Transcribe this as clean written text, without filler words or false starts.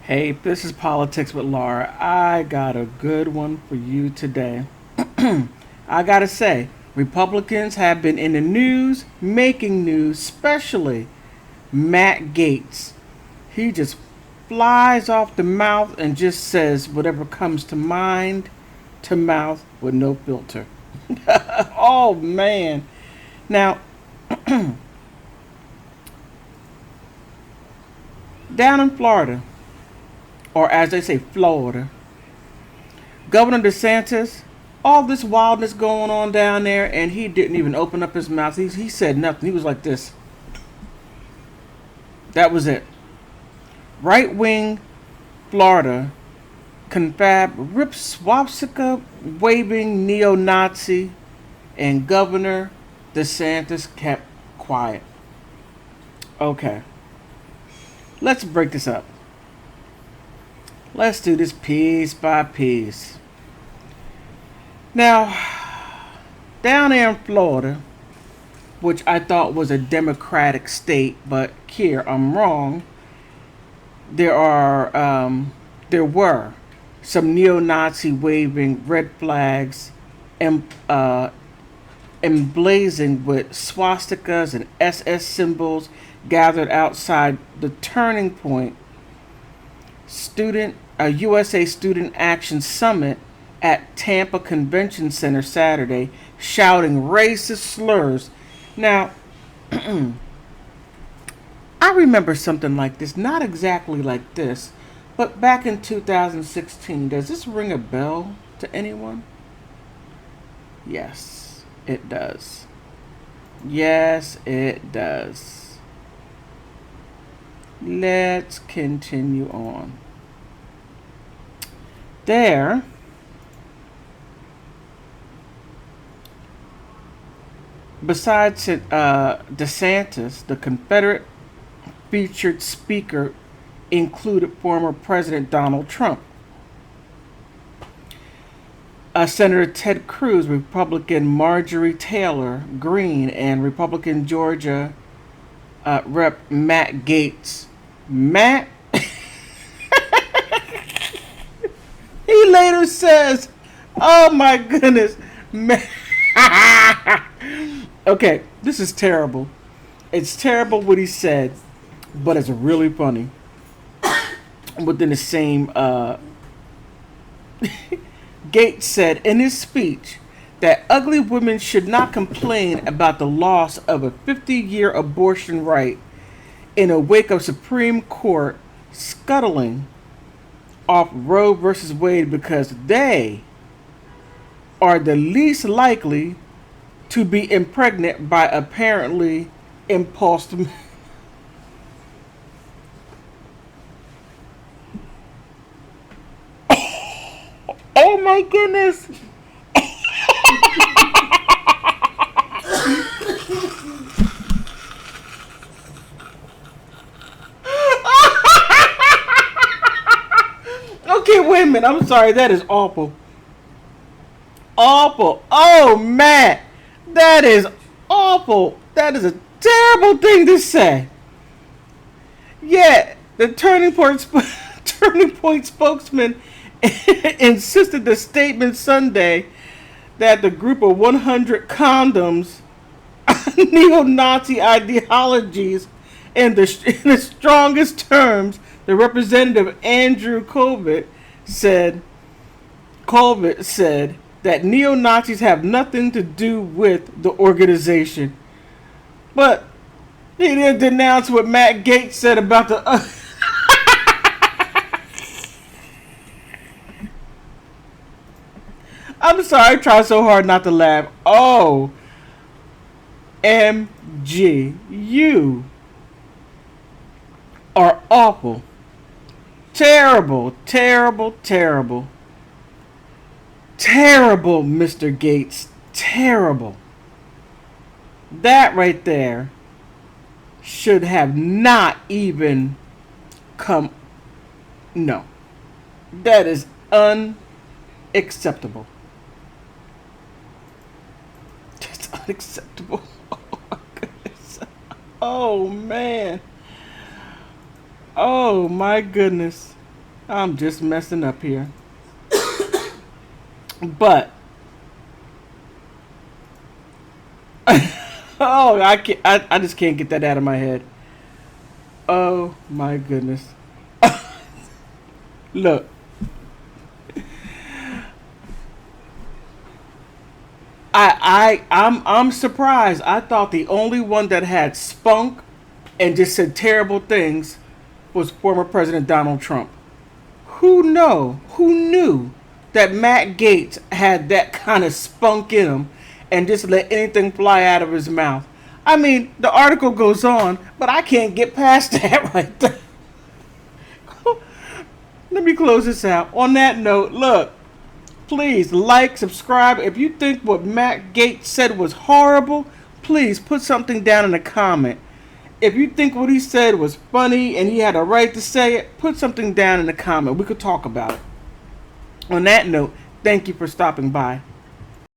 Hey, this is Politics with Laura. I got a good one for you today. I gotta say, Republicans have been in the news, making news, especially Matt Gaetz. He just flies off the mouth and just says whatever comes to mind to mouth with no filter. Oh man. Now, down in Florida, or as they say, Florida, Governor DeSantis, all this wildness going on down there, and he didn't even open up his mouth. He said nothing. He was like this. That was it. Right wing Florida confab rip swastika waving neo Nazi, and Governor DeSantis kept quiet. Okay, let's break this up. Let's do this piece by piece. Now, down there in Florida, which I thought was a Democratic state, but here I'm wrong. There were some neo-Nazi waving red flags and emblazoned with swastikas and SS symbols gathered outside the Turning Point USA Student Action Summit at Tampa Convention Center Saturday, shouting racist slurs. Now, I remember something like this, not exactly like this, but back in 2016. Does this ring a bell to anyone? Yes, it does. Yes, it does. Let's continue on. There, besides DeSantis, the Confederate featured speaker included former President Donald Trump, Senator Ted Cruz, Republican Marjorie Taylor Greene, and Republican Georgia Rep. Matt Gaetz. Matt, he later says, "Oh my goodness, Matt." Okay, this is terrible. It's terrible what he said, but it's really funny. Within the same, Gates said in his speech that ugly women should not complain about the loss of a 50-year abortion right in a wake of Supreme Court scuttling off Roe versus Wade because they are the least likely to be impregnated by apparently impulsed. Oh my goodness! Okay, wait a minute. I'm sorry. That is awful. Awful. Oh man, that is awful. That is a terrible thing to say. Yeah, the Turning Point spokesman insisted the statement Sunday that the group of 100 condoms, neo-Nazi ideologies, in the strongest terms, the representative Andrew Colvett said that neo-Nazis have nothing to do with the organization. But he didn't denounce what Matt Gaetz said about the. I'm sorry, I try so hard not to laugh. Oh, MG, you are awful. Terrible, terrible, terrible. Terrible, Mr. Gates. Terrible. That right there should have not even come. No. That is unacceptable. That's unacceptable. Oh my goodness. Oh man. Oh my goodness. I'm just messing up here. But oh, I can't. I just can't get that out of my head. Oh my goodness. Look, I'm surprised. I thought the only one that had spunk and just said terrible things was former President Donald Trump. Who knew that Matt Gaetz had that kind of spunk in him and just let anything fly out of his mouth? I mean, the article goes on, but I can't get past that right there. Let me close this out. On that note, look, please like, subscribe. If you think what Matt Gaetz said was horrible, please put something down in a comment. If you think what he said was funny and he had a right to say it, put something down in the comment. We could talk about it. On that note, thank you for stopping by.